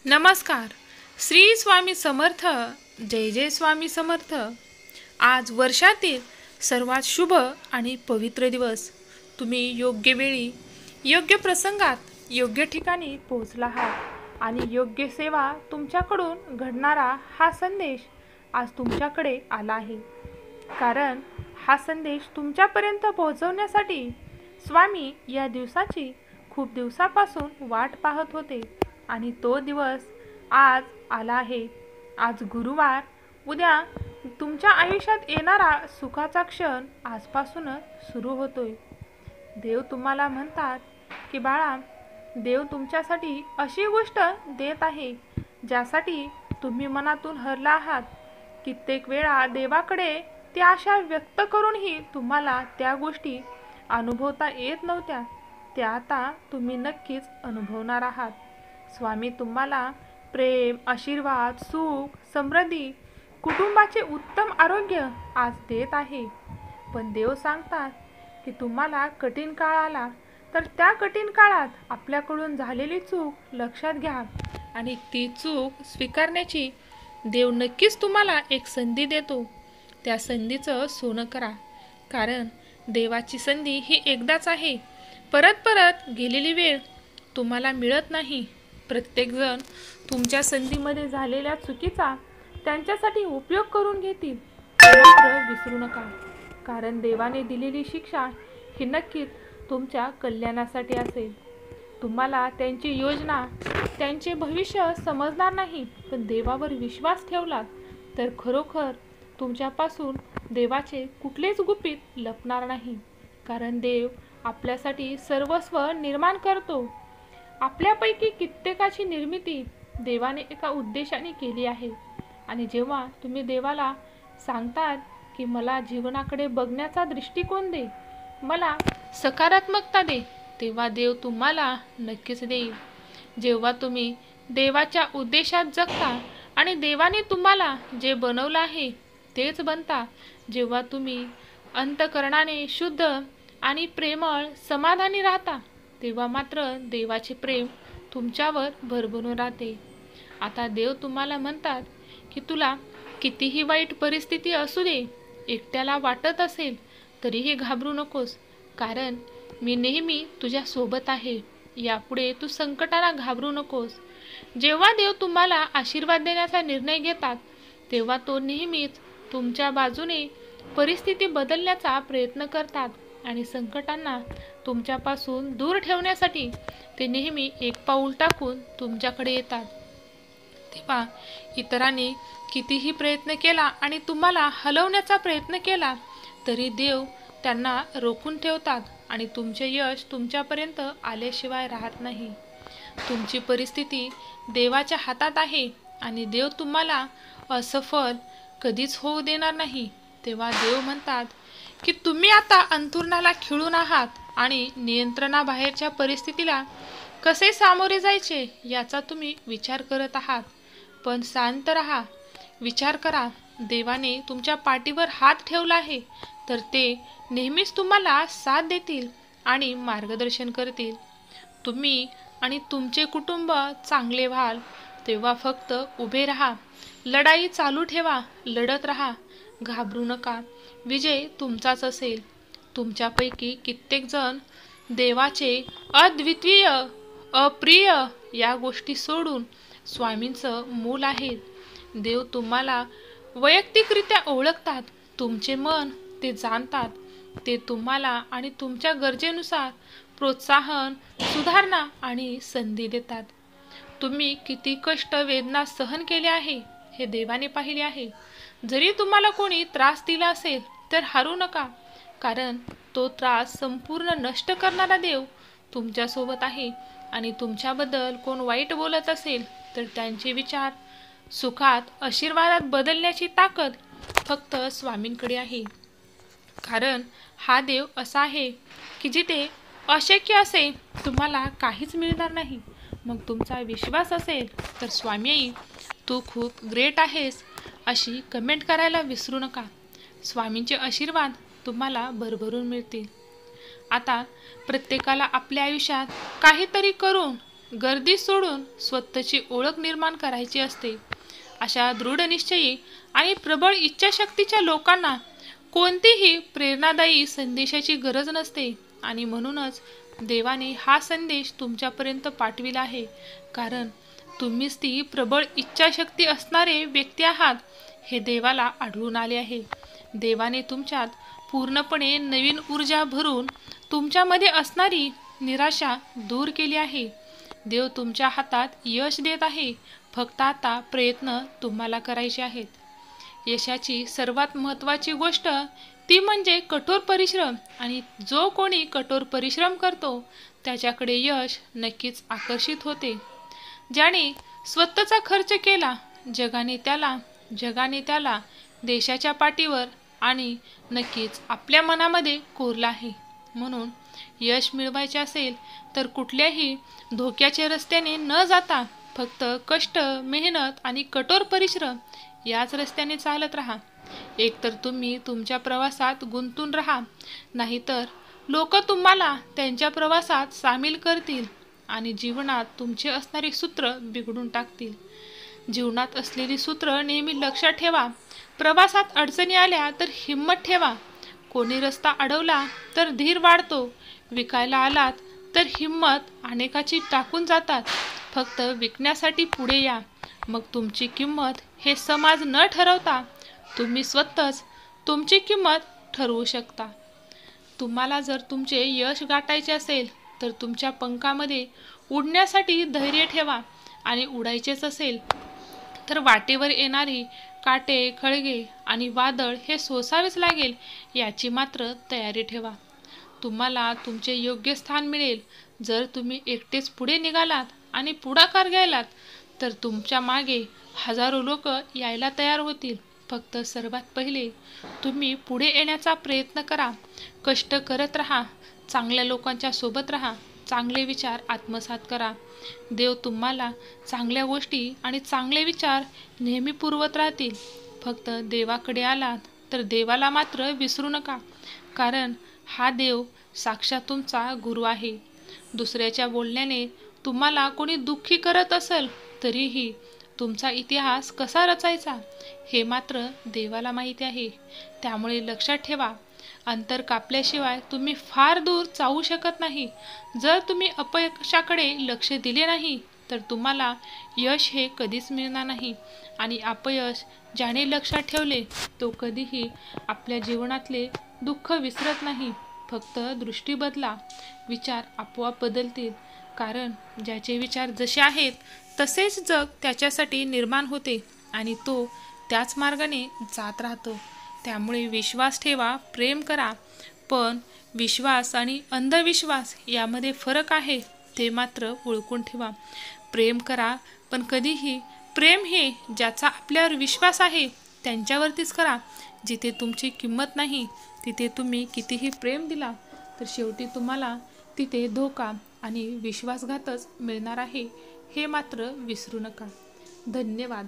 नमस्कार. श्री स्वामी समर्थ. जय जय स्वामी समर्थ. आज वर्षातील सर्वात शुभ आणि पवित्र दिवस. तुम्ही योग्य वेळी, योग्य प्रसंगात, योग्य ठिकाणी पोहोचला आहात आणि योग्य सेवा तुमच्याकडून घडणारा हा संदेश आज तुमच्याकडे आला आहे. कारण हा संदेश तुमच्यापर्यंत पोहोचवण्यासाठी स्वामी या दिवसाची खूप दिवसापासून वाट पाहत होते आणि तो दिवस आज आला आहे. आज गुरुवार. उद्या तुमच्या आयुष्यात येणारा सुखाचा क्षण आजपासूनच सुरू होतोय. देव तुम्हाला म्हणतात की बाळा, देव तुमच्यासाठी अशी गोष्ट देत आहे ज्यासाठी तुम्ही मनातून हरला आहात. कित्येक वेळा देवाकडे ती आशा व्यक्त करूनही तुम्हाला त्या गोष्टी अनुभवता येत नव्हत्या. त्या आता तुम्ही नक्कीच अनुभवणार आहात. स्वामी तुम्हाला प्रेम, आशीर्वाद, सुख, समृद्धी, कुटुंबाचे उत्तम आरोग्य आज देत आहे. पण देव सांगतात की तुम्हाला कठीण काळ आला तर त्या कठीण काळात आपल्याकडून झालेली चूक लक्षात घ्या आणि ती चूक स्वीकारण्याची देव नक्कीच तुम्हाला एक संधी देतो. त्या संधीचं सोनं करा. कारण देवाची संधी ही एकदाच आहे. परत परत गेलेली वेळ तुम्हाला मिळत नाही. प्रत्येकजण तुमच्या संधीमध्ये झालेल्या चुकीचा त्यांच्यासाठी उपयोग करून घेतील. मात्र विसरू नका, कारण देवाने दिलेली शिक्षा ही नक्कीच तुमच्या कल्याणासाठी असेल. तुम्हाला त्यांची योजना, त्यांचे भविष्य समजणार नाही, पण देवावर विश्वास ठेवलात तर खरोखर तुमच्यापासून देवाचे कुठलेच गुपित लपणार नाही. कारण देव आपल्यासाठी सर्वस्व निर्माण करतो. आपल्यापैकी कित्येकाची निर्मिती देवाने एका उद्देशाने केली आहे. आणि जेव्हा तुम्ही देवाला सांगतात की मला जीवनाकडे बघण्याचा दृष्टिकोन दे, मला सकारात्मकता दे, तेव्हा देव तुम्हाला नक्कीच देईल. जेव्हा तुम्ही देवाच्या उद्देशात जगता आणि देवाने तुम्हाला जे बनवलं आहे तेच बनता, जेव्हा तुम्ही अंतःकरणाने शुद्ध आणि प्रेमळ समाधानी राहता, तेव्हा मात्र देवाचे प्रेम तुमच्यावर भरभरून राहते. आता देव तुम्हाला म्हणतात की तुला कितीही वाईट परिस्थिती असू दे, एकट्याला वाटत असेल तरीही घाबरू नकोस, कारण मी नेहमी तुझ्या सोबत आहे. यापुढे तू संकटाला घाबरू नकोस. जेव्हा देव तुम्हाला आशीर्वाद देण्याचा निर्णय घेतात तेव्हा तो नेहमीच तुमच्या बाजूने परिस्थिती बदलण्याचा प्रयत्न करतात आणि संकटांना तुमच्यापासून दूर ठेवण्यासाठी ते नेहमी एक पाऊल टाकून तुमच्याकडे येतात. तेव्हा इतरांनी कितीही प्रयत्न केला आणि तुम्हाला हलवण्याचा प्रयत्न केला तरी देव त्यांना रोखून ठेवतात आणि तुमचे यश तुमच्यापर्यंत आल्याशिवाय राहत नाही. तुमची परिस्थिती देवाच्या हातात आहे आणि देव तुम्हाला असफल कधीच होऊ देणार नाही. तेव्हा देव म्हणतात की तुम्ही आता अंथरुणाला खिळून आहात आणि नियंत्रणाबाहेरच्या परिस्थितीला कसे सामोरे जायचे याचा तुम्ही विचार करत आहात. पण शांत राहा. विचार करा, देवाने तुमच्या पाठीवर हात ठेवला आहे तर ते नेहमीच तुम्हाला साथ देतील आणि मार्गदर्शन करतील. तुम्ही आणि तुमचे कुटुंब चांगले व्हाल तेव्हा फक्त उभे राहा. लढाई चालू ठेवा. लढत राहा. घाबरू नका. विजय तुमचाच असेल. तुमच्यापैकी कित्येक जण देवाचे अद्वितीय, अप्रिय या गोष्टी सोडून स्वामींचं मूल आहेत. देव तुम्हाला वैयक्तिकरित्या ओळखतात. तुमचे मन ते जाणतात. ते तुम्हाला आणि तुमच्या गरजेनुसार प्रोत्साहन, सुधारणा आणि संधी देतात. तुम्ही किती कष्ट, वेदना सहन केले आहे हे देवाने पाहिले आहे. जरी तुम्हाला कोणी त्रास दिला असेल तर हारू नका, कारण तो त्रास संपूर्ण नष्ट करणारा देव तुमच्यासोबत आहे. आणि तुमच्याबद्दल कोण वाईट बोलत असेल तर त्यांचे विचार सुखात, आशीर्वादात बदलण्याची ताकद फक्त स्वामींकडे आहे. कारण हा देव असा आहे की जिथे अशक्य असे तुम्हाला काहीच मिळणार नाही. मग तुमचा विश्वास असेल तर स्वामी, तू खूप ग्रेट आहेस अशी कमेंट करायला विसरू नका. स्वामींचे आशीर्वाद तुम्हाला भरभरून मिळतील. आता प्रत्येकाला आपल्या आयुष्यात काहीतरी करून गर्दी सोडून स्वतःची ओळख निर्माण करायची असते. अशा दृढनिश्चयी आणि प्रबळ इच्छाशक्तीच्या लोकांना कोणतीही प्रेरणादायी संदेशाची गरज नसते आणि म्हणूनच देवाने हा संदेश तुमच्यापर्यंत पाठविला आहे. कारण तुम्हीच ती प्रबळ इच्छाशक्ती असणारे व्यक्ती आहात हे देवाला आढळून आले आहे. देवाने तुमच्यात पूर्णपणे नवीन ऊर्जा भरून तुमच्यामध्ये असणारी निराशा दूर केली आहे. देव तुमच्या हातात यश देत आहे. फक्त आता प्रयत्न तुम्हाला करायचे आहेत. यशाची सर्वात महत्त्वाची गोष्ट ती म्हणजे कठोर परिश्रम आणि जो कोणी कठोर परिश्रम करतो त्याच्याकडे यश नक्कीच आकर्षित होते. ज्याने स्वतःचा खर्च केला जगाने त्याला देशाच्या पाठीवर आणि नक्कीच आपल्या मनामध्ये कोरला आहे. म्हणून यश मिळवायचे असेल तर कुठल्याही धोक्याच्या रस्त्याने न जाता फक्त कष्ट, मेहनत आणि कठोर परिश्रम याच रस्त्याने चालत राहा. एकतर तुम्ही तुमच्या प्रवासात गुंतून राहा, नाहीतर लोक तुम्हाला त्यांच्या प्रवासात सामील करतील आणि जीवनात तुमचे असणारी सूत्र बिघडून टाकतील. जीवनात असलेली सूत्र नेहमी लक्षात ठेवा. प्रवासात अडचणी आल्या तर हिंमत ठेवा. कोणी रस्ता अडवला तर धीर वाढतो. विकायला आलात तर हिंमत अनेकाची टाकून जातात. फक्त विकण्यासाठी पुढे या. मग तुमची किंमत हे समाज न ठरवता तुम्ही स्वतःच तुमची किंमत ठरवू शकता. तुम्हाला जर तुमचे यश गाठायचे असेल तर तुमच्या पंखामध्ये उडण्यासाठी धैर्य ठेवा आणि उडायचेच असेल तर वाटेवर येणारी काटे, खळगे आणि वादळ हे सोसावेच लागेल याची मात्र तयारी ठेवा. तुम्हाला तुमचे योग्य स्थान मिळेल जर तुम्ही एकटेच पुढे निघालात आणि पुढाकार घ्यायलात तर तुमच्या मागे हजारो लोक यायला तयार होतील. फक्त सर्वात पहिले तुम्ही पुढे येण्याचा प्रयत्न करा. कष्ट करत राहा. चांगल्या लोकांच्या सोबत राहा. चांगले विचार आत्मसात करा. देव तुम्हाला चांगल्या गोष्टी आणि चांगले विचार नेहमी पुरवत राहतील. फक्त देवाकडे आलात तर देवाला मात्र विसरू नका. कारण हा देव साक्षात तुमचा गुरु आहे. दुसऱ्याच्या बोलण्याने तुम्हाला कोणी दुःखी करत असेल तरीही तुमचा इतिहास कसा रचायचा हे मात्र देवाला माहिती आहे. त्यामुळे लक्षात ठेवा, अंतर कापल्याशिवाय तुम्ही फार दूर जाऊ शकत नाही. जर तुम्ही अपयशाकडे लक्ष दिले नाही तर तुम्हाला यश हे कधीच मिळणार नाही. आणि अपयश ज्याने लक्षात ठेवले तो कधीही आपल्या जीवनातले दुःख विसरत नाही. फक्त दृष्टी बदला, विचार आपोआप बदलतील. कारण ज्याचे विचार जसे आहेत तसेच जग त्याच्यासाठी निर्माण होते आणि तो त्याच मार्गाने जात राहतो. त्यामुळे विश्वास ठेवा, प्रेम करा. पण विश्वास आणि अंधविश्वास यामध्ये फरक आहे ते मात्र ओळखून ठेवा. प्रेम करा, पण कधीही प्रेम हे ज्याचा आपल्यावर विश्वास आहे त्यांच्यावरतीच करा. जिथे तुमची किंमत नाही तिथे तुम्ही कितीही प्रेम दिला तर शेवटी तुम्हाला तिथे धोका आणि विश्वासघातच मिळणार आहे हे मात्र विसरू नका. धन्यवाद.